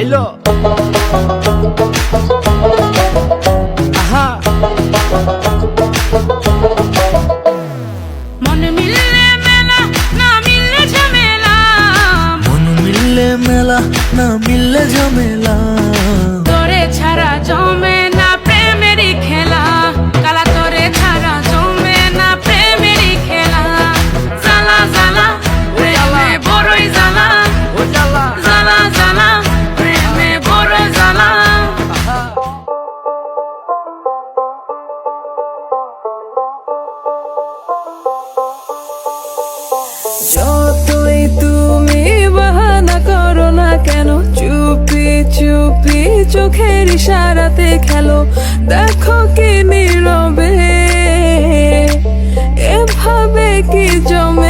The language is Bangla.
আইলো আহা মন মিললে মেলা না মিললে ঝামেলা, মন মিললে মেলা না মিললে ঝামেলা, তোরে ছাড়া জমে না প্রেমেরই খেলা, কালা তোরে ছাড়া জমে না প্রেমেরই খেলা। জ্বালা জ্বালা প্রেমে বড়ই জ্বালা, ও জ্বালা জ্বালা জ্বালা প্রেমে বড় জ্বালা। যতই তুমি বাহানা করো না কেন, চুপি চুপি চোখের ইশারাতে খেলো, দেখো কি নীরবে এভাবে কি জমে